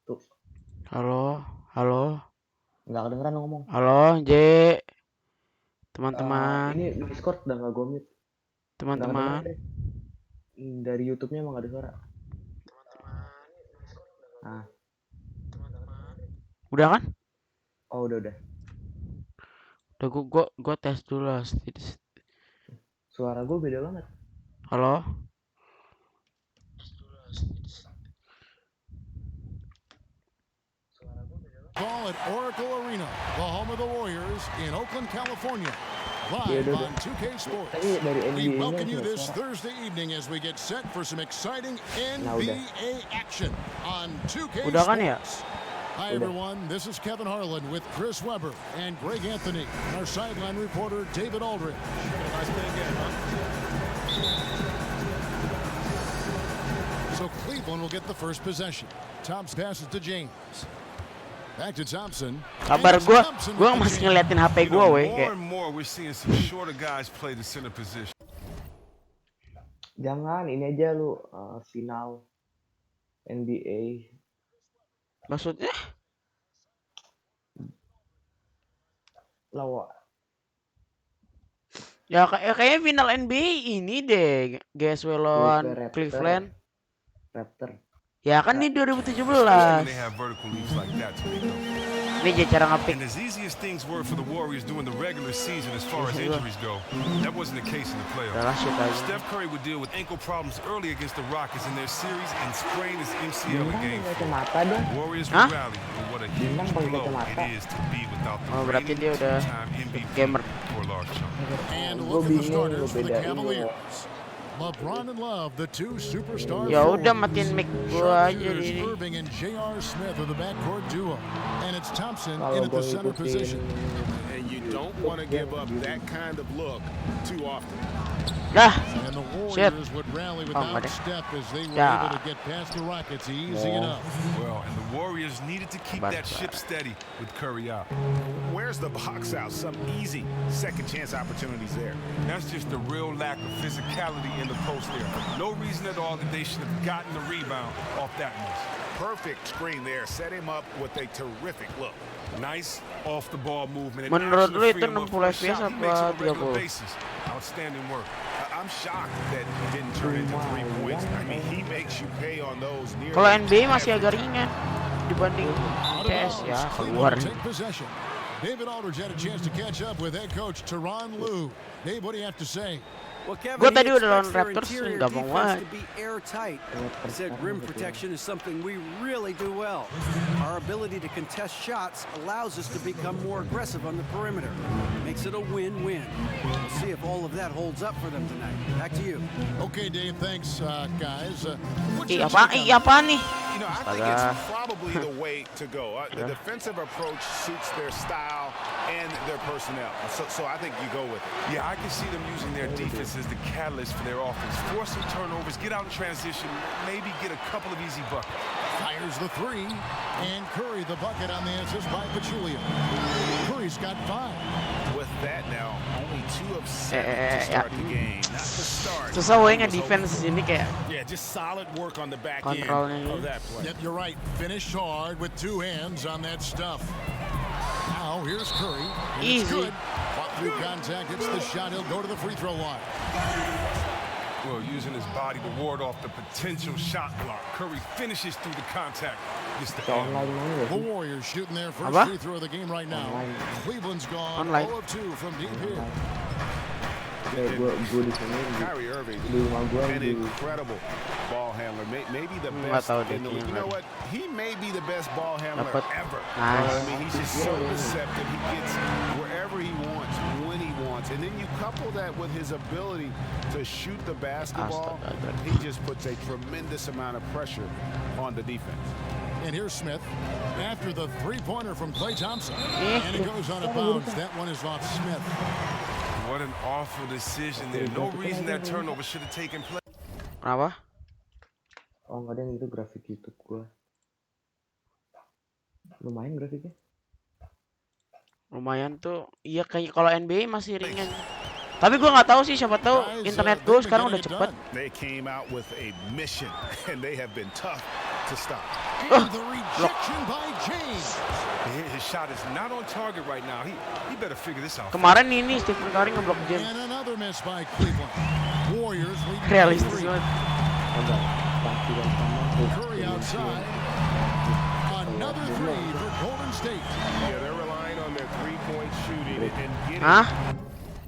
Tuh, Halo, halo, nggak kedengeran lo ngomong. halo, J, teman-teman, Ini Discord udah nggak gue mute. Nggak kedengeran teman-teman. deh. Dari YouTube-nya emang nggak ada suara. Ah, Udah kan? oh udah. Udah gua tes dulu lah. Suara gue beda banget. Halo, Ball at Oracle Arena, the home of the Warriors in Oakland, California. Iya Live udah. on 2K Sports. Tapi dari We NBA-nya welcome you masih ada this suara. Thursday evening as we get set for some exciting Nah udah. NBA action on 2K udah kan ya? Sports. Hi everyone, this is Kevin Harlan with Chris Webber and Greg Anthony, and our sideline reporter David Aldridge. So Cleveland will get the first possession. Thompson passes to James. Back to Thompson. Kabar gua masih ngeliatin HP gua, weh. More and more we're seeing some shorter guys play the center position. Jangan, ini aja lu final NBA. Maksudnya? Lawa. Ya kayaknya final NBA ini deh, GSW lawan Cleveland. Raptor. Ya kan ini 2017. Especially when they have vertical leaps like that to make them. Ini cara ngepick. And as easy as things were for the Warriors during the regular season as far as injuries go, that wasn't the case in the playoffs. Steph Curry would deal with ankle problems early against the Rockets in their series and sprain his MCL in Game 4. Warriors would rally for what a huge blow it is to be without the berarti dia udah gamer. for a large chunk. And look at the starters for the Cavaliers. LeBron and Love, the two superstars. Ya udah matiin mic gua aja ini. Irving and J.R. Smith are the backcourt duo, and it's Thompson in at the center position. And you don't want to give up that kind of look too often. Dah. And the Warriors would rally without step as they were able to get past the Rockets easy enough. Well, and the Warriors needed to keep that ship steady with Curry out. Where's the box out? Some easy second chance opportunities there. That's just the real lack of physicality in the post there. No reason at all that they should have gotten the rebound off that miss. Perfect screen there. Set him up with a terrific look. Nice off the ball movement. Menurut lu itu 60 FPS apa 30? Outstanding work. I'm shocked that he didn't turn into 3 points. I mean, he makes you pay on those near. Kalau NBA masih agak ringan dibanding CS ya, keluar. David Aldridge had a chance to catch up with head coach Tyronn Lue. Dave, what do you have to say? Gue tadi udah lawan Raptors, gampang banget. He said rim protection is something we really do well. Our ability to contest shots allows us to become more aggressive on the perimeter. Makes it a win-win. We'll see if all of that holds up for them tonight. Back to you. Okay, Dave. Thanks, guys. Apa nih? You know, I think it's probably the way to go. The defensive approach suits their style and their personnel. So I think you go with it. Yeah, I can see them using their defense as the catalyst for their offense. Force some turnovers, get out in transition, maybe get a couple of easy buckets. Fires the three, and Curry the bucket on the assist by Pachulia. Curry's got 5. With that now, only 2 of 7 to start the game. Not the start. Susah weh nge-defense ini kayak. Yeah, just solid work on the back end of that play. Yep, you're right. Finished hard with 2 hands on that stuff. Now here's Curry. It's good. Fought through contact, hits the shot. He'll go to the free throw line. Well, using his body to ward off the potential shot block. Curry finishes through the contact. The Warriors shooting their first free throw of the game right now. Cleveland's gone 0 of 2 from deep here. Kyrie Irving, an incredible ball handler. Maybe the best in the league. You know what? He may be the best ball handler ever. I mean, he's just so receptive. He gets wherever he wants, when he wants. And then you couple that with his ability to shoot the basketball, he just puts a tremendous amount of pressure on the defense. And here's Smith after the three-pointer from Klay Thompson. And it goes on a bounce. That one is off Smith. What an awful decision there. No reason that turnover should have taken place. Kenapa? Oh, enggak ada yang itu grafik YouTube gua. Lumayan grafiknya. Lumayan tuh. Iya kayak kalau NBA masih ringan. Tapi gua nggak tahu sih, siapa tahu internet gua sekarang udah cepet. They came out with a mission and they have been tough to stop. And the rejection by James. His shot is not on target right now. He better figure this out. Kemarin ini Stephen Curry ngeblok James. And another miss by Cleveland. Warriors lead by Realistis 3. banget. Curry outside. Another 3 for Golden State. Yeah, they're relying on their three-point shooting and getting. Hah?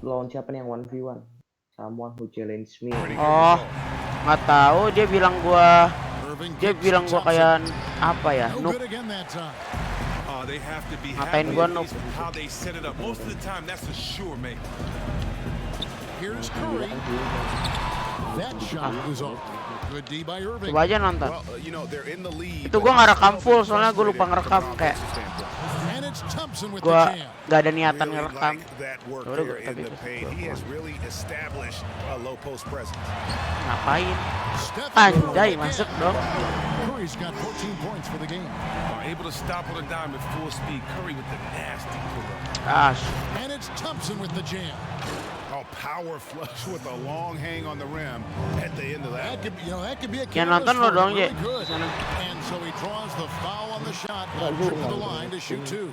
Lawan siapa nih yang 1v1? Someone who challenge me. Oh, nggak tahu. Dia bilang gua kayak apa ya? No Noob. good again that time. They have to be Ngatain happy gua with noob. how they set it up. Most of the time, that's a sure make. Here's Curry. That shot is off. Good D by Irving. Coba aja nonton. Well, you know, they're in the lead. Itu gua nggak rekam full soalnya gua lupa ngerekam kayak And it's Thompson with gua the jam. nggak ada niatan Really ngerekam. like that work Udah, there in tapi the paint. He has really established a low post presence. Ngapain? Steph Anjay, Curry masuk again. dong. Curry's got 14 points for the game. Able to stop on a dime at full speed. Curry with the nasty pull-up. Gosh. And it's Thompson with the jam. Oh, power flush with a long hang on the rim at the end of that. That could be a Yang canvas nonton lo for dong, really Je. good. Sana. And so he draws the foul on the shot. Trip to the line to shoot 2.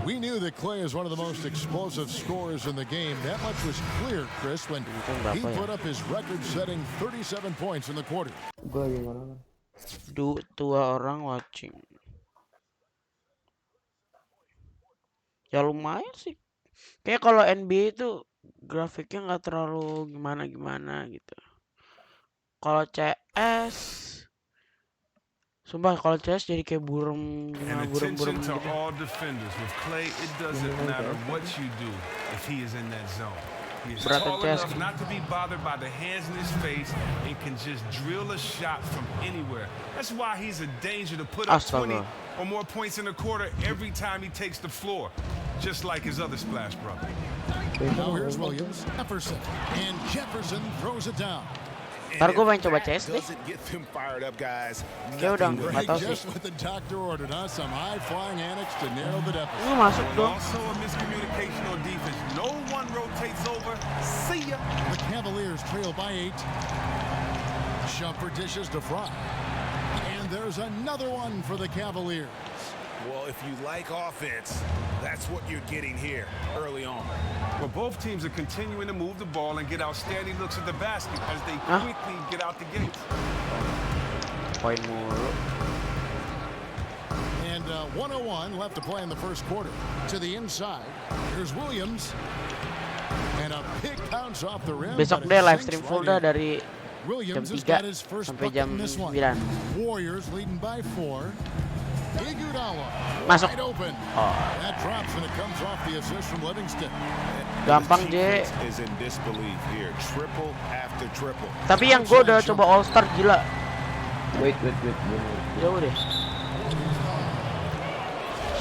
We knew that Clay is one of the most explosive scorers in the game. That much was clear, Chris, when he put up his record-setting 37 points in the quarter. Gue lagi nonton. Dua orang watching. Ya lumayan sih. Kayak kalau NBA itu grafiknya nggak terlalu gimana gitu. Kalau CS, sumpah kalau CS jadi kayak burem And burem attention to gitu. all defenders. With Clay, it doesn't matter what you do if he is in that zone. He is Berat tall CS. enough not to be bothered by the hands in his face and can just drill a shot from anywhere. That's why he's a danger to put up 20 Astaga. or more points in a quarter every time he takes the floor, just like his other splash brother. Now here's Williams, Jefferson, and Jefferson throws it down. Ntar gue main coba CS deh. Doesn't get them fired up, guys. Ya udah, Nothing nggak tahu sih. Just what the doctor ordered, huh? Some high-flying annex to narrow the deficit. Ini masuk dong. Also a miscommunication on defense. No one rotates over. See ya. The Cavaliers trail by 8. Shumpert dishes to Fry. And there's another one for the Cavaliers. Well, if you like offense, that's what you're getting here early on. Well, both teams are continuing to move the ball and get outstanding looks at the basket as they quickly get out the gates. Poin mulu. And 101 left to play in the first quarter. To the inside, here's Williams. And a big bounce off the rim. Besok but it deh live sinks stream right full dah in. dari Williams jam has 3 got his first sampai bucket jam in this one. 9. Warriors leading by 4. Iguodala Masuk. wide open. That drops and it comes off the assist from Livingston. Gampang Je. Is in disbelief here. Triple after triple. Tapi yang gue udah coba All Star gila. Wait. Jauh deh.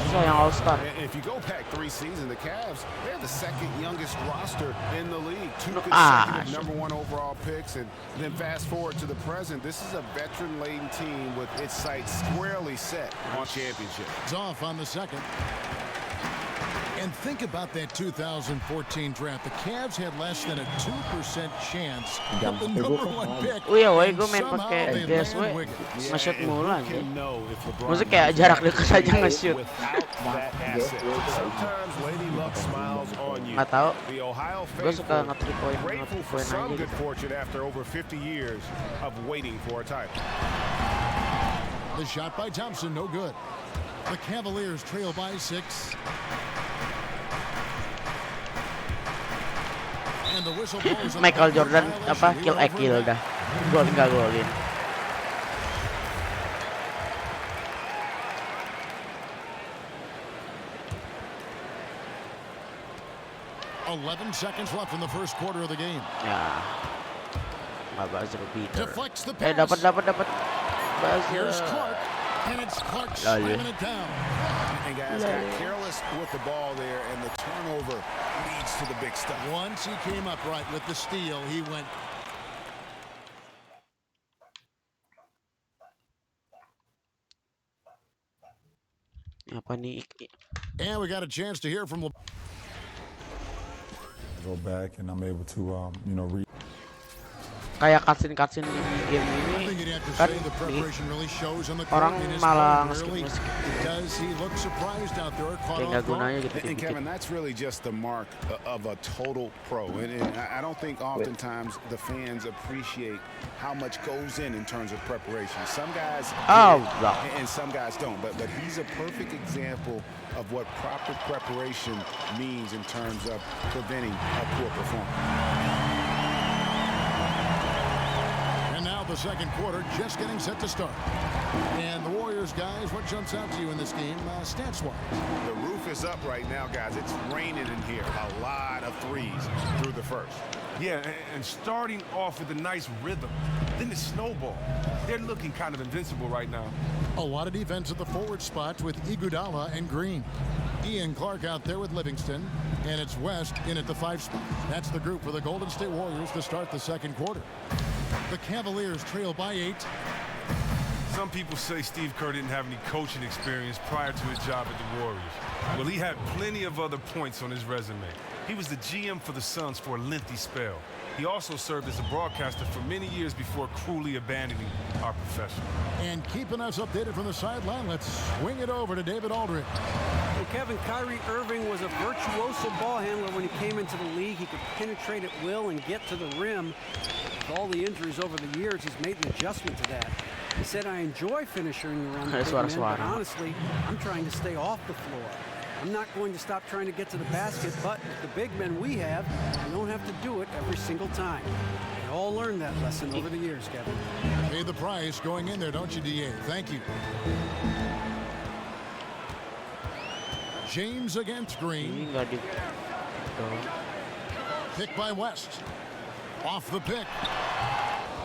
Susah yang All Star. And if you go back 3 seasons, the Cavs, they're the second youngest roster in the league. 2 consecutive number 1 overall picks. And then fast forward to the present, this is a veteran-laden team with its sights squarely set on championship. It's off on the second. And think about that 2014 draft. The Cavs had less than a 2% chance of the number 1 pick. Iya, woy, and gue main somehow pakai they gas, land woy. Wiggins. Nge-shoot mulu anjir. No, if LeBron Maksudnya kayak jarak dekat aja nge-shoot. without that asset. Sometimes Lady Luck smiles on you. Nggak tahu. The Ohio Gue suka faithful nge-3 point grateful for aja some gitu. good fortune after over 50 years of waiting for a title. The shot by Thompson, no good. The Cavaliers trail by 6. And the whistle blows. Michael Jordan apa kill dah. Gol enggak golin. $11 seconds left in the first quarter of the game. Ya. Enggak buzzer beater. Deflects the pass. Dapat. Here's Buzzer. Clark. And it's Clark slamming it down. And guys got careless with the ball there, and the turnover leads to the big stuff. Once he came up right with the steal, he went. Apa nih? And we got a chance to hear from Go back and I'm able to, read. kayak cutscene di game ini kan orang malah nge-skip kayak nggak gunanya gitu. And Kevin, that's really just the mark of a total pro. And I don't think oftentimes the fans appreciate how much goes in terms of preparation. Some guys and some guys don't. But he's a perfect example of what proper preparation means in terms of preventing a poor performance. The second quarter just getting set to start. And the Warriors, guys, what jumps out to you in this game stats-wise? The roof is up right now, guys. It's raining in here. A lot of threes through the first. Yeah, and starting off with a nice rhythm. Then the snowball. They're looking kind of invincible right now. A lot of defense at the forward spot with Iguodala and Green. Ian Clark out there with Livingston. And it's West in at the 5 spot. That's the group for the Golden State Warriors to start the second quarter. The Cavaliers trail by 8. Some people say Steve Kerr didn't have any coaching experience prior to his job at the Warriors. Well, he had plenty of other points on his resume. He was the GM for the Suns for a lengthy spell. He also served as a broadcaster for many years before cruelly abandoning our profession. And keeping us updated from the sideline, let's swing it over to David Aldridge. Well, Kevin, Kyrie Irving was a virtuoso ball handler when he came into the league. He could penetrate at will and get to the rim. With all the injuries over the years, he's made an adjustment to that. He said, I enjoy finishing around the big men, but honestly, I'm trying to stay off the floor. I'm not going to stop trying to get to the basket, but with the big men we have, we don't have to do it every single time. We all learned that lesson over the years, Kevin. Pay the price going in there, don't you, DA? Thank you. James against Green. Pick by West. Off the pick.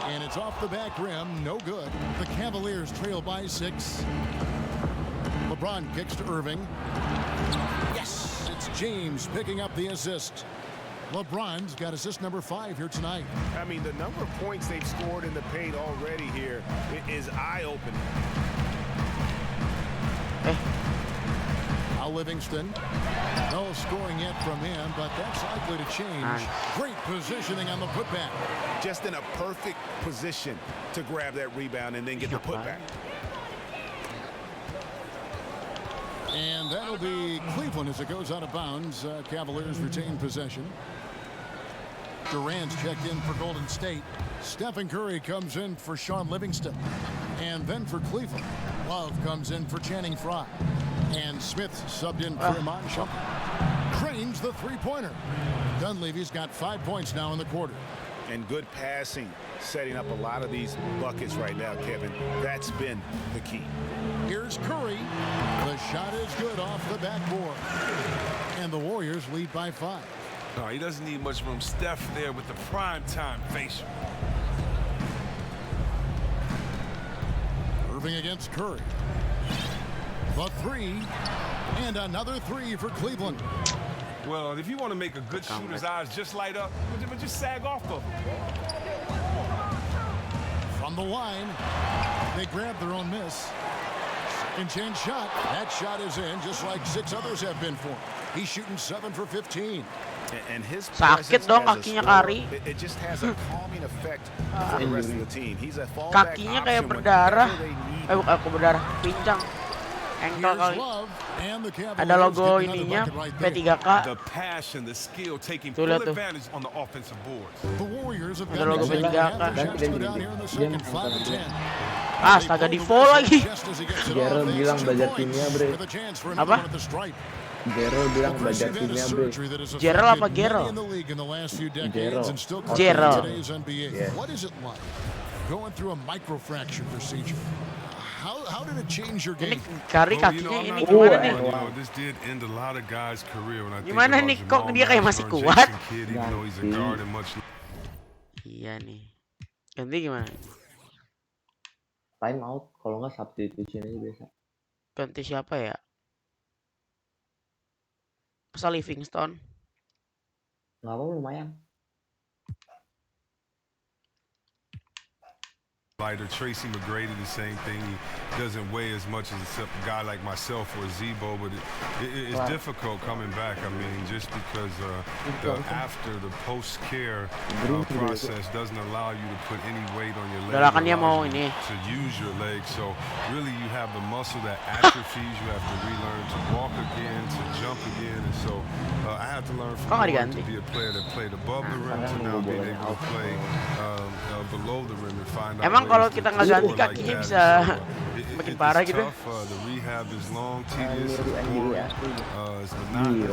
And it's off the back rim. No good. The Cavaliers trail by 6. LeBron kicks to Irving. Yes! It's James picking up the assist. LeBron's got assist number 5 here tonight. I mean, the number of points they've scored in the paint already here is eye-opening. Now Livingston. No scoring yet from him, but that's likely to change. Great positioning on the putback. Just in a perfect position to grab that rebound and then get the putback. And that'll be Cleveland as it goes out of bounds. Cavaliers retain possession. Durant's checked in for Golden State. Stephen Curry comes in for Sean Livingston. And then for Cleveland, Love comes in for Channing Frye. And Smith subbed in for Iman Shumpert. Cranes the three-pointer. Dunleavy's got 5 points now in the quarter. And good passing, setting up a lot of these buckets right now, Kevin. That's been the key. Here's Curry. The shot is good off the backboard. And the Warriors lead by 5. No, he doesn't need much room. Steph there with the prime-time facial. Irving against Curry. The 3. And another 3 for Cleveland. Well, if you want to make a good shooter's eyes just light up, but just sag off of him. From the line, they grab their own miss. Second chance shot. That shot is in, just like 6 others have been for him. He's shooting 7 for 15. And his sakit dong kakinya Kari. It just has a calming effect for the rest of the team. He's a kakinya kayak berdarah. Aku berdarah, pincang. Engkel kali. Ada logo ininya P3K. Tuh lihat tuh. Ada logo P3K. Astaga di follow lagi. Gerald bilang belajar timnya, Bre. Apa? Gerald bilang belajar timnya, Bre. Gerald apa Gerald? Gerald. Going through a microfracture procedure. How did it change your game? Ini Kari kakinya ini gimana nih? Gimana nih kok dia kayak masih kuat? Iya nih. Ganti gimana? Time out, kalau nggak substitution aja biasa. Ganti siapa ya? Masa Livingston? Nggak apa-apa, lumayan. lighter. Tracy McGrady, the same thing. He doesn't weigh as much as a guy like myself or Zebo, but it's difficult coming back. I mean, just because after the post-care process doesn't allow you to put any weight on your legs, to use your legs. So really, you have the muscle that atrophies. You have to relearn to walk again, to jump again, and so I had to learn from to be a player that played above the rim to now being able to play below the rim and find out. Kalau kita nggak ganti kakinya bisa makin parah gitu. The rehab is long, tedious, boring, it's monotonous,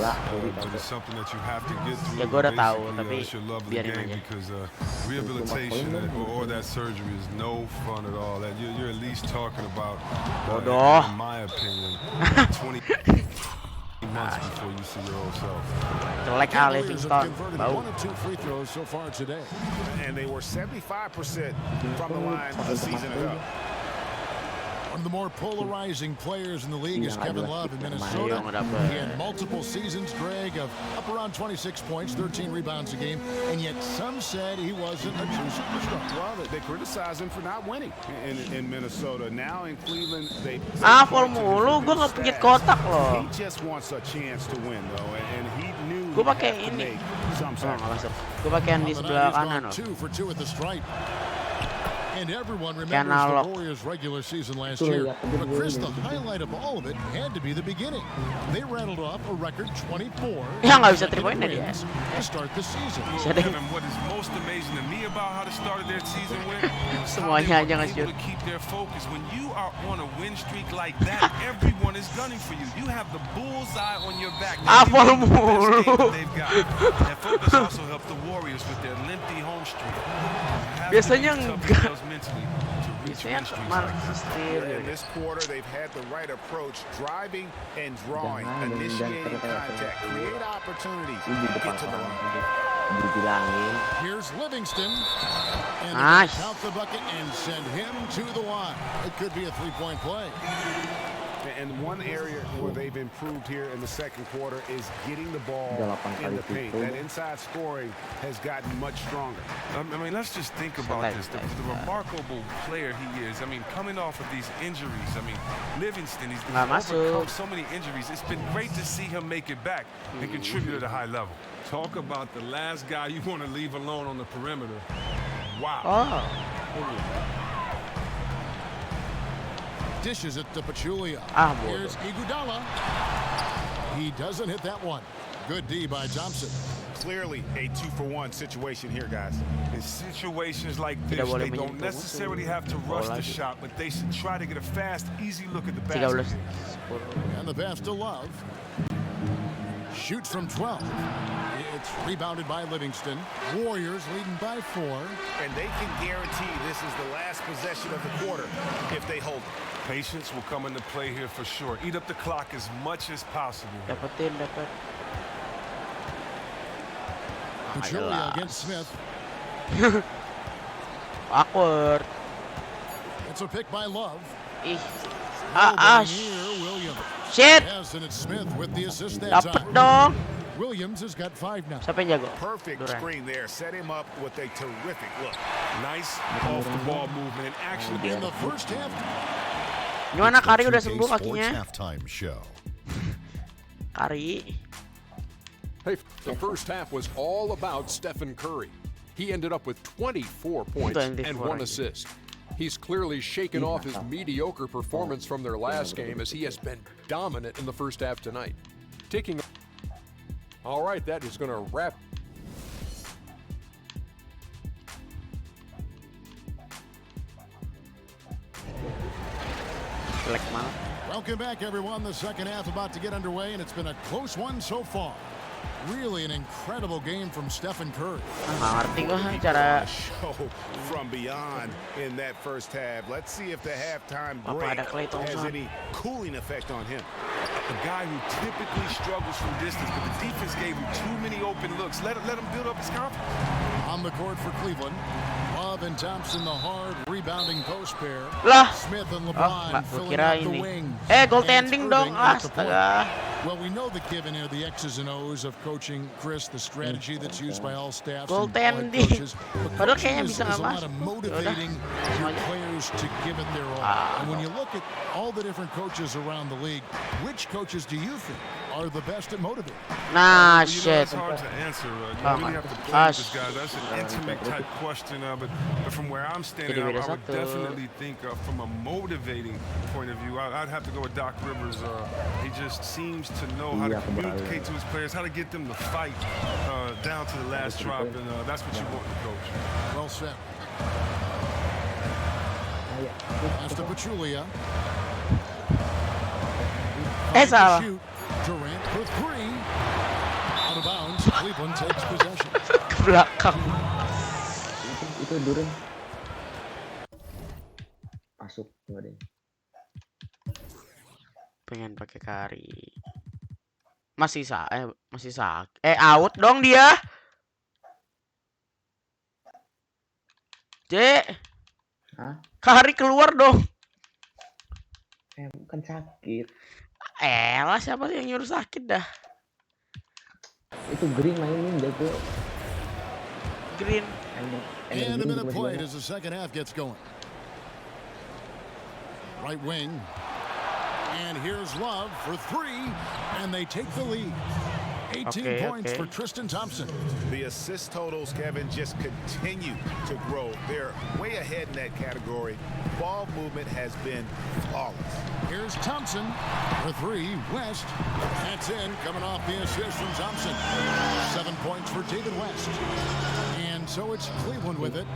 but it's something that you have to get through. Ya gue udah tahu, tapi biarin aja. Because rehabilitation or that surgery is no fun at all. That you're at least talking about, in my opinion, 20 months before you see your old self. Jelek Livingston. Bau. 1 of 2 free throws so far today. And they were 75% from the line a season ago. One of the more polarizing players in the league is Kevin Love in Minnesota. He had multiple seasons, Greg, of up around 26 points, 13 rebounds a game, and yet some said he wasn't a true superstar. Well, they criticized him for not winning in Minnesota. Now in Cleveland, they full mulu, gue nggak punya kotak loh. He just wants a chance to win, though, and he knew. Gue pakai ini. Nggak masuk. Gue pakai yang di sebelah kanan loh. 2 for 2 at the stripe. And everyone remembers the Warriors' regular season last year. But Chris, the highlight of all of it had to be the beginning. They rattled off a record 24 nggak bisa 3-pointer dia. to start the season. And what is most amazing to me about how they started their season with, semuanya aja nggak able to keep their focus. When you are on a win streak like that, everyone is gunning for you. You have the bullseye on your back. Full mulu. That focus also helped the Warriors with their lengthy home streak. Biasanya enggak. Biasanya in this quarter, they've had the right approach, driving and drawing, initiating contact, create opportunities, get to the line. Here's Livingston, and count the bucket and send him to the line. It could be a 3-point play. And one area where they've improved here in the second quarter is getting the ball in the paint. That inside scoring has gotten much stronger. I mean, let's just think about this. The remarkable player he is. I mean, coming off of these injuries. I mean, Livingston, he's overcome so many injuries. It's been great to see him make it back and contribute at a high level. Talk about the last guy you want to leave alone on the perimeter. Wow. Dishes it to Pachulia. Here's Iguodala. He doesn't hit that one. Good D by Thompson. Clearly a 2-for-1 situation here, guys. In situations like this, they don't necessarily have to rush the shot, but they should try to get a fast, easy look at the basket. And the pass to Love. Shoots from 12. It's rebounded by Livingston. Warriors leading by 4. And they can guarantee this is the last possession of the quarter if they hold it. Patience will come into play here for sure. Eat up the clock as much as possible. Dapat. Pachulia against Smith. Awkward. It's a pick by Love. Williams. Shit. Yes, and it's Smith with the assist that time. Dong. Williams has got 5 now. Siapa yang jago? Perfect screen there. Set him up with a terrific look. Nice off-the-ball movement and action in the first half. Gimana Kari udah sembuh kakinya? Kari. Hey, the first half was all about Stephen Curry. He ended up with 24 points and 1 assist. He's clearly shaken off his mediocre performance from their last game as he has been dominant in the first half tonight. All right, that is going to wrap. Welcome back, everyone. The second half about to get underway, and it's been a close one so far. Really an incredible game from Stephen Curry. Show from beyond in that first half. Let's see if the halftime break has any cooling effect on him. A guy who typically struggles from distance, but the defense gave him too many open looks. Let him build up his confidence. On the court for Cleveland, Love and Thompson, the hard rebounding post pair. Lah. Smith and LeBron filling out the wings. Goaltending dong. Astaga. Well, we know the given are the X's and O's of coaching, Chris, the strategy that's used by all staffs and all head coaches. But coaching is a lot of motivating your players to give it their all. And when you look at all the different coaches around the league, which coaches do you think are the best at motivating? Nah, shit. It's hard to answer. You really have to play with this guy. That's an intimate type question. But from where I'm standing, I would definitely think from a motivating point of view, I'd have to go with Doc Rivers. He just seems to know how to communicate to his players, how to get them to fight down to the last drop, and that's what you want in a coach. Well said. That's to Pachulia. Shoot. Durant for three. Out of bounds. Cleveland takes possession. Belakang. Itu Durant. Masuk enggak deh. Pengen pakai kari. Masih out dong dia. Hah? Kari keluar dong. Bukan sakit. Elah, siapa sih yang nyuruh sakit dah? Itu Green mainin jago. Green. And a minute played as the second half gets going. Right wing. And here's Love for three, and they take the lead. 18 points for Tristan Thompson. The assist totals, Kevin, just continue to grow. They're way ahead in that category. Ball movement has been flawless. Here's Thompson for three. West. That's in, coming off the assist from Thompson. 7 points for David West. And so it's Cleveland with it.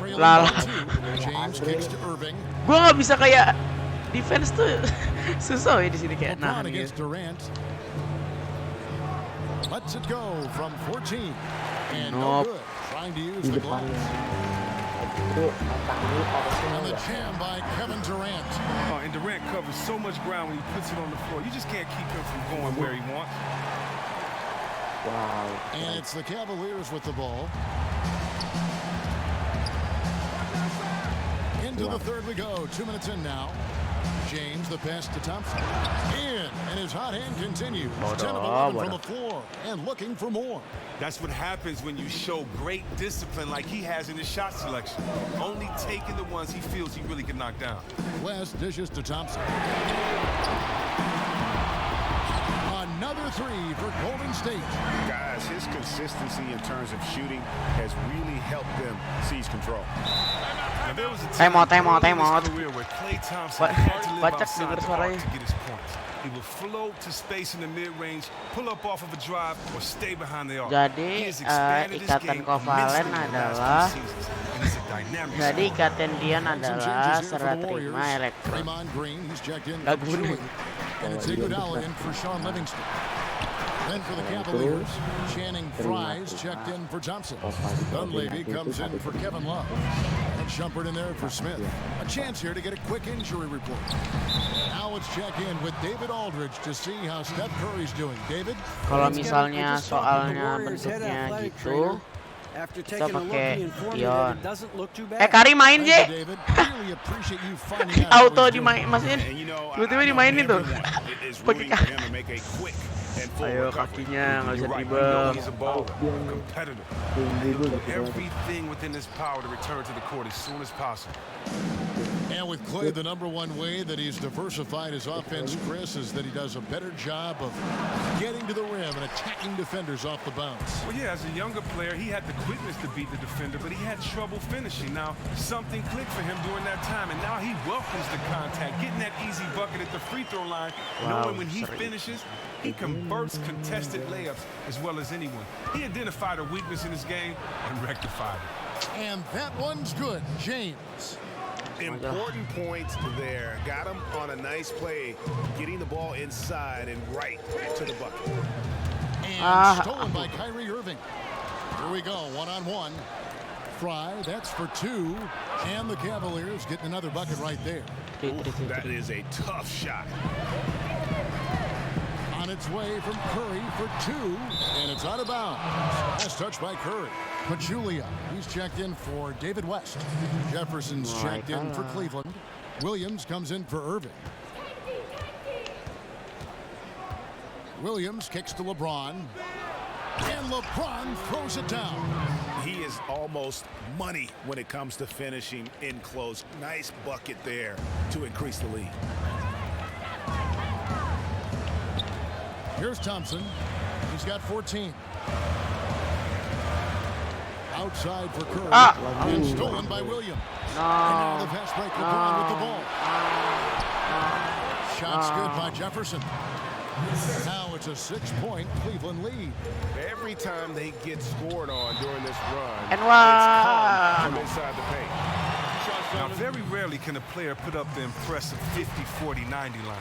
Trailing by two. James kicks to Irving. Gua nggak bisa kayak defense tuh susah ya di sini kayak nahan against Durant. Lets it go from 14. And no good. Trying to use the glass. And the jam by Kevin Durant. And Durant covers so much ground when he puts it on the floor. You just can't keep him from going where he wants. Wow. And it's the Cavaliers with the ball. Into the third we go. 2 minutes in now. James, the pass to Thompson. In, and his hot hand continues. 10 of 11 from the floor, and looking for more. That's what happens when you show great discipline like he has in his shot selection. Only taking the ones he feels he really can knock down. West dishes to Thompson. Another three for Golden State. Guys, his consistency in terms of shooting has really helped them seize control. Now, there was a time in his career where Klay Thompson had to live outside the arc to get his points. He would float to space in the mid-range, pull up off of a drive, or stay behind the arc. Jadi ikatan kovalen adalah serah terima elektron. Gak guna. And it's Iguodala in for Sean Livingston. Then for the Cavaliers, Channing Frye's checked in for Thompson. Dunleavy comes in for Kevin Love. And Shumpert in there for Smith. A chance here to get a quick injury report. Now let's check in with David Aldridge to see how Steph Curry's doing. David? Kalau misalnya soalnya bentuknya gitu, kita pakai ion. Kari main je. Auto dimainin, tiba-tiba dimainin tuh. Pakai kaki. Ayo kakinya nggak bisa dribble. Everything within his power to return to the court as soon as possible. And with Klay, the #1 way that he's diversified his offense, Chris, is that he does a better job of getting to the rim and attacking defenders off the bounce. Well, yeah, as a younger player, he had the quickness to beat the defender, but he had trouble finishing. Now, something clicked for him during that time, and now he welcomes the contact, getting that easy bucket at the free throw line, knowing when he finishes, he converts contested layups as well as anyone. He identified a weakness in his game and rectified it. And that one's good, James. Important points there. Got him on a nice play, getting the ball inside and right to the bucket. And stolen by Kyrie Irving. Here we go, one-on-one. Frye, that's for two. And the Cavaliers getting another bucket right there. That is a tough shot. On its way from Curry for two, and it's out of bounds. Last touch by Curry. Pachulia, he's checked in for David West. Jefferson's checked in for Cleveland. Williams comes in for Irving. Williams kicks to LeBron. And LeBron throws it down. He is almost money when it comes to finishing in close. Nice bucket there to increase the lead. Here's Thompson. He's got 14. Outside for Curry. And stolen by Williams. No. And now the pass break, LeBron with the ball. Shots good by Jefferson. Now it's a 6-point Cleveland lead. Every time they get scored on during this run, And it's come from inside the paint. Now, very rarely can a player put up the impressive 50, 40, 90 line.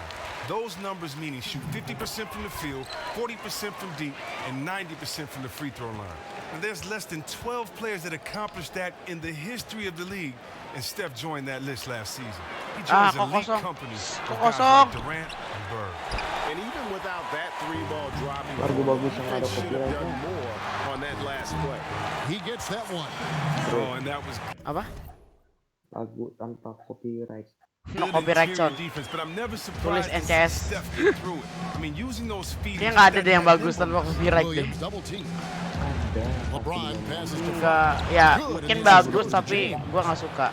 Those numbers meaning shoot 50% from the field, 40% from deep, and 90% from the free throw line. And there's less than 12 players that accomplished that in the history of the league, and Steph joined that list last season. He joins elite company of guys like Durant and Bird. And even without that three-ball dropping, he should have done more on that last play. He gets that one. Oh, and that was Apa? Lagu tanpa copyright. No copyright sound. defense, but I'm never Tulis surprised to see NCS. Steph get through it. I mean, using those feet. Dia nggak ada deh yang bagus tanpa copyright deh. Williams double team. LeBron passes to Enggak, ya mungkin bagus tapi gua nggak suka.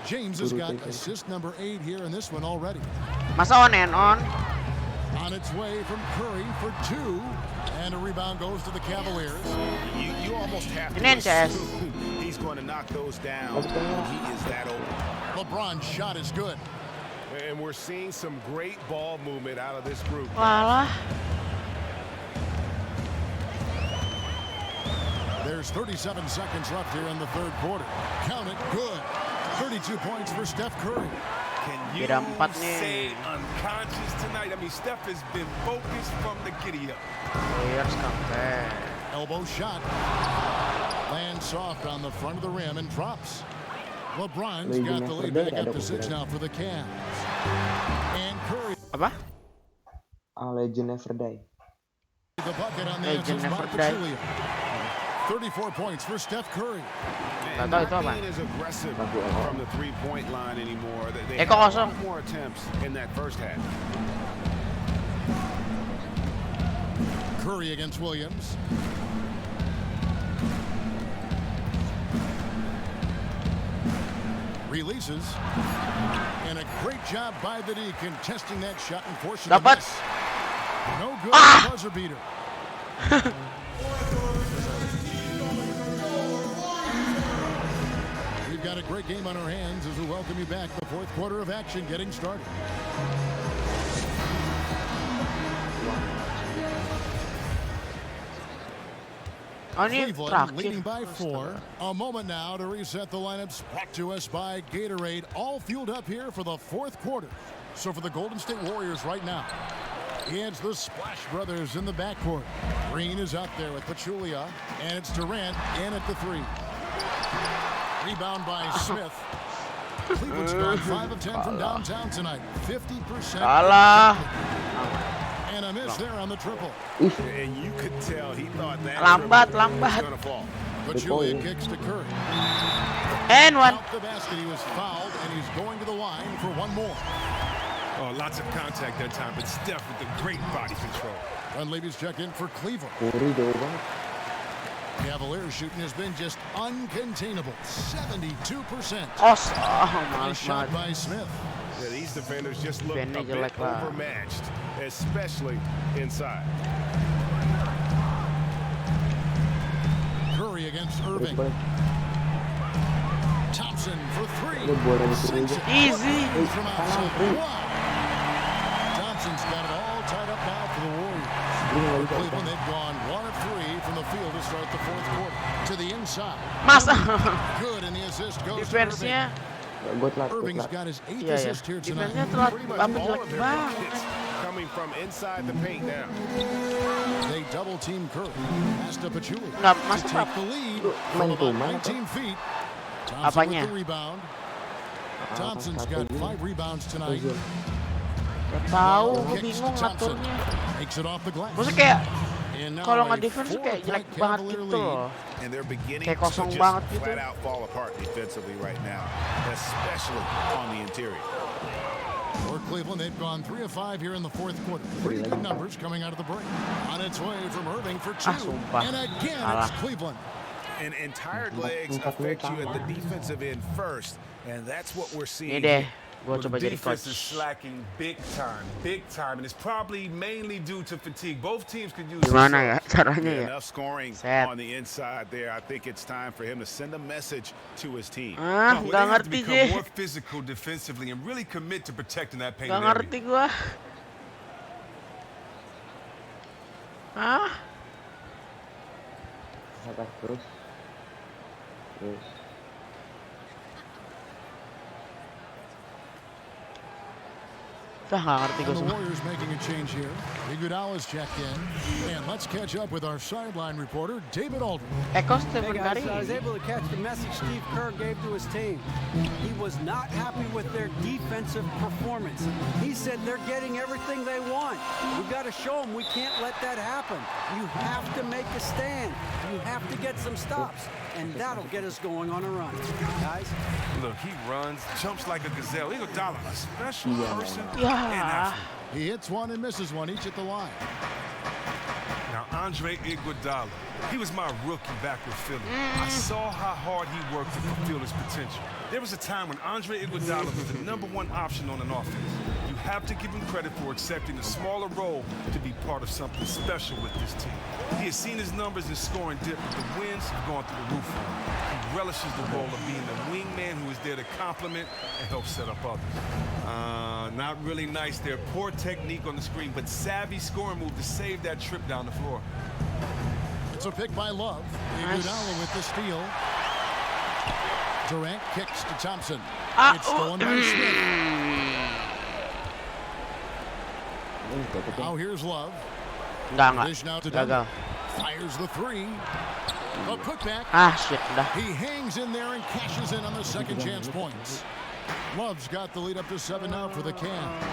James has got assist number 8 here in this one already. Masa on and on? On its way from Curry for 2, and a rebound goes to the Cavaliers. You almost have to Ini NCS. assume he's going to knock those down when he is that open. LeBron's shot is good. And we're seeing some great ball movement out of this group. Walah. There's 37 seconds left here in the third quarter. Count it, good. 32 points for Steph Curry. Can you Beda 4 nih. say unconscious tonight? I mean, Steph has been focused from the giddy up. Players comeback. Elbow shot. Lands soft on the front of the rim and drops. LeBron's got the lead back up to 6 now for the Cavs. And Curry. Apa? Legend Never Die. The bucket on the Legend assist Never by Die. Pachulia. 34 points for Steph Curry. And Tahu itu not apa? being as aggressive from the three-point line anymore. They kok had a kosong? lot more attempts in that first half. Curry against Williams. Releases. And a great job by the D contesting that shot and forcing the Dapat. miss. No good. Buzzer beater. We've got a great game on our hands as we welcome you back. The fourth quarter of action getting started. Oh, ini Cleveland leading terakhir. by 4. A moment now to reset the lineups. Brought to us by Gatorade. All fueled up here for the fourth quarter. So for the Golden State Warriors right now, it's the Splash Brothers in the backcourt. Green is out there with Pachulia, and it's Durant in at the 3. Rebound by Smith. Cleveland's gone 5 of 10 from downtown tonight. 50%. Kalah. And a miss there on the triple. And you could tell he thought that Lambat, triple was lambat. going to fall. Pachulia kicks to Curry. And one. Out the basket, he was fouled, and he's going to the line for one more. Oh, lots of contact that time, but Steph with the great body control. Dunleavy's check in for Cleveland. Curry jauh banget. Cavaliers shooting has been just uncontainable. 72%. Oh, Nice males shot banget. by Smith. Yeah, these defenders just look a Benny bit jelek lah. overmatched, especially inside. Curry against Irving. Thompson for 3. Ini buat dari Curry aja. Easy. From outside. Wow. Thompson's got it all tied up now for the Warriors. Ini nggak bisa. Cleveland, they've gone 1 of 3 from the field to start the fourth quarter. To the inside. Masa Good, and the assist goes to Irving. defense-nya Gue telat. Irving's got his 8th iya ya. assist here tonight. Defense-nya telat Pretty much apa all jelek of their banget. buckets coming from inside the paint now. They double team Curry. Pass to Pachulia. Nggak To masuk take apa? the lead Main from about tuh, mana 19 feet. Thompson Apanya? with the rebound. Thompson's got 5 rebounds tonight. Gak tahu, gue Kicks bingung to Thompson. ngaturnya. Makes it off the glass. Maksudnya kayak And now kalau a nggak defense tuh kayak jelek 4-point banget Cavalier gitu lead. loh. And they're beginning Kayak to kosong just banget gitu. flat out fall apart defensively right now, especially on the interior. For Cleveland, they've gone 3 of 5 here in the fourth quarter. Pretty good numbers coming out of the break. On its way from Irving for 2. And again, it's Cleveland. And tired legs affect you at the defensive end first. And that's what we're seeing Ini deh, here. gue Well, the coba jadi defense is coach. slacking big time, and it's probably mainly due to fatigue. Both teams could use Gimana ya caranya ya? Enough scoring Set. on the inside there. I think it's time for him to send a message to his team. Ah, Well, nggak they have to ngerti become sih. more physical defensively and really commit to protecting that paint Nggak area. ngerti gua. Ah, Atas terus. dah nggak ngerti And gua the semua. Warriors making a change here. Iguodala's checked in. And let's catch up with our sideline reporter, David Aldridge. Eko Hey Stephen guys, Curry. I was able to catch the message Steve Kerr gave to his team. He was not happy with their defensive performance. He said they're getting everything they want. We've got to show them we can't let that happen. You have to make a stand. You have to get some stops. And that'll get us going on a run. Guys? Look, he runs, jumps like a gazelle. Iguodala, a special person. Ya. And athlete. He hits one and misses one, each at the line. Now, Andre Iguodala, he was my rookie back with Philly. I saw how hard he worked to fulfill his potential. There was a time when Andre Iguodala was the #1 option on an offense. You have to give him credit for accepting a smaller role to be part of something special with this team. He has seen his numbers in scoring dip, but the wins have gone through the roof for him. He relishes the role of being the wingman who is there to complement and help set up others. Not really nice there. Poor technique on the screen, but savvy scoring move to save that trip down the floor. It's a pick by Love. Iguodala with the steal. Durant kicks to Thompson. It's stolen by Smith. Now here's Love. Enggak. Dish now to Gagal. Denver. Fires the 3. A putback. Ah, shit, udah. He hangs in there and cashes in on the second chance points. Love's got the lead up to 7 now for the Cavs.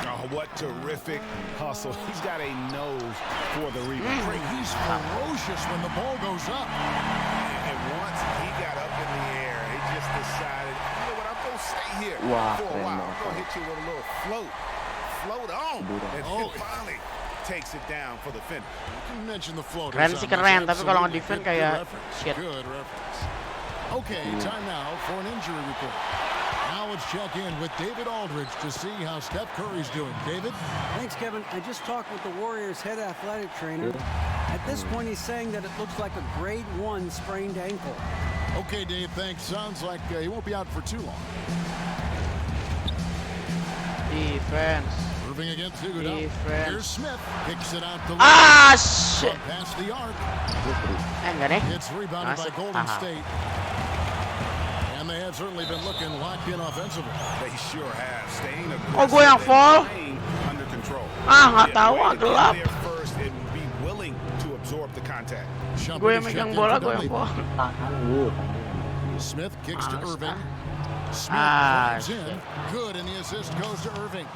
Oh, what terrific hustle. He's got a nose for the rebound. He's ferocious when the ball goes up. And once he got up in the air, he just decided, you know what, I'm going to stay here Wah, for a keren while. I'm banget. going to hit you with a little float. Float on. And Oh. finally takes it down for the finish. You mentioned the floaters. Keren on sih this. keren, tapi kalau Absolutely. nge-defend Good kayak reference. shit. Good reference. Okay, time now for an injury report. Now let's check in with David Aldridge to see how Steph Curry's doing. David? Thanks, Kevin. I just talked with the Warriors' head athletic trainer. At this point, he's saying that it looks like a grade 1 sprained ankle. Okay, Dave, thanks. Sounds like he won't be out for too long. Defense. Moving against Iguodala. Defense. Here's Smith. Kicks it out to Ah, shit. past the arc. Enggak deh. It's rebounded by Masuk. Golden Aha. State. And they have certainly been looking locked in offensively. They sure have. Staying Oh, gue yang aggressive fall. and playing under control. Ah, nggak Yeah, tahu, way ah, to get gelap. there first and be willing to absorb the contact. Shumpert Gue yang is megang checked in bola, for gue yang Dudley. fall. Tahan lu. Smith kicks to Males, Irving. ah. Smith Ah, drives in. shit. Good, and the assist goes to Irving.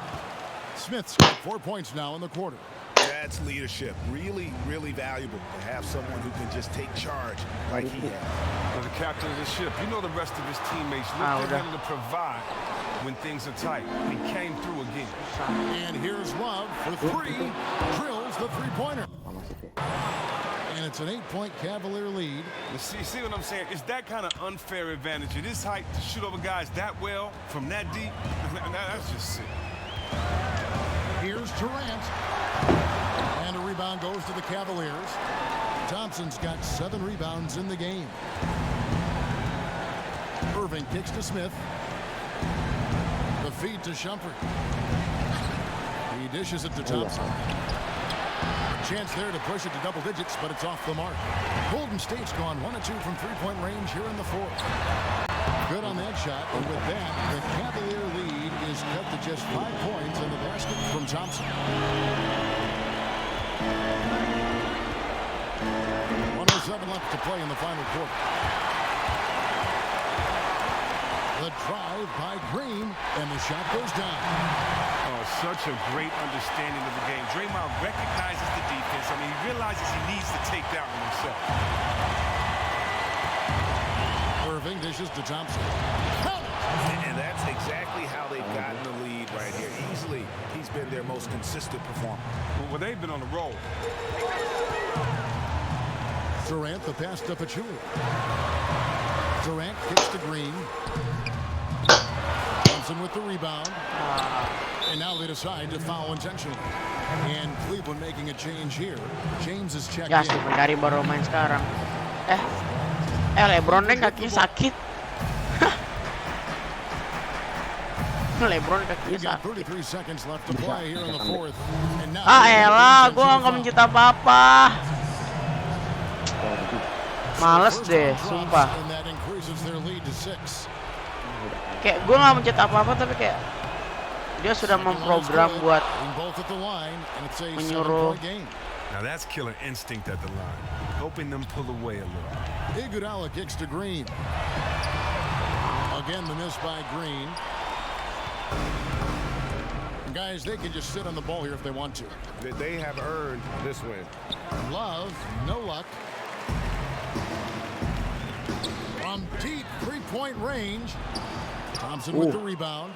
Smith's got 4 points now in the quarter. That's leadership. Really, really valuable to have someone who can just take charge like he has. As the captain of the ship, you know the rest of his teammates Ah, look to udah. him to provide when things are tight. He came through again. And here's Love for 3. Drills the three-pointer. And it's an 8-point Cavalier lead. You see what I'm saying? It's that kind of unfair advantage at his height to shoot over guys that well from that deep. That's just sick. Here's Durant. And a rebound goes to the Cavaliers. Thompson's got 7 rebounds in the game. Irving kicks to Smith. The feed to Shumpert. He dishes it to Thompson. Chance there to push it to double digits, but it's off the mark. Golden State's gone 1 of 2 from three-point range here in the fourth. Good on that shot, and with that, the Cavalier lead is cut to just 5 points in the basket from Thompson. 1:07 left to play in the final quarter. The drive by Green, and the shot goes down. Oh, such a great understanding of the game. Draymond recognizes the defense. I mean, he realizes he needs to take that one himself. Irving dishes to Thompson. Count it! And that's exactly how they've gotten the lead right here. Easily, he's been their most consistent performer. Well, they've been on the roll. Durant, the pass to Pachulia. Durant kicks to Green. Thompson with the rebound. And now they decide to foul intentionally. And Cleveland making a change here. James is checked Ya, in. Stephen Curry baru main sekarang. LeBron deh kakinya sakit. LeBron kakinya We've got sakit. 33 seconds left to play here in the fourth. And now Elah, gua nggak mencet apa-apa. Males deh, sumpah. And that increases their lead to 6. Kayak gua nggak mencet apa-apa, tapi kayak dia sudah memprogram buat menyuruh. Now that's killer instinct at the line, helping them pull away a little. Iguodala kicks to Green. Again, the miss by Green. Guys, they can just sit on the ball here if they want to. They have earned this win. Love, no luck. From deep three-point range. Thompson with the rebound.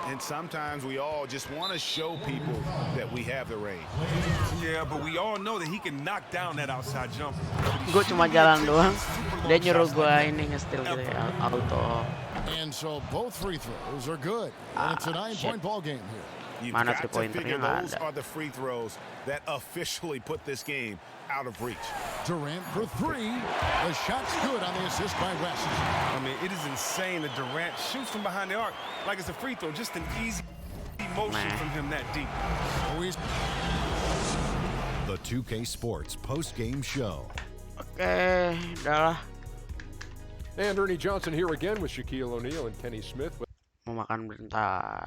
And sometimes we all just want to show people that we have the range. Yeah, but we all know that he can knock down that outside jumper. Gue cuma jalan doang. Dia nyuruh gue ini nge-steal gitu ya, auto. And so both free throws are good. And it's a 9-point ball game here. You've Mana got to figure 3-pointernya nggak those ada. are the free throws that officially put this game out of reach. Durant for 3. The shot's good on the assist by West. I mean, it is insane that Durant shoots from behind the arc like it's a free throw. Just an easy motion from him that deep. The 2K Sports post-game show. Oke, udah lah. And Ernie Johnson here again with Shaquille O'Neal and Kenny Smith. Mau makan bentar.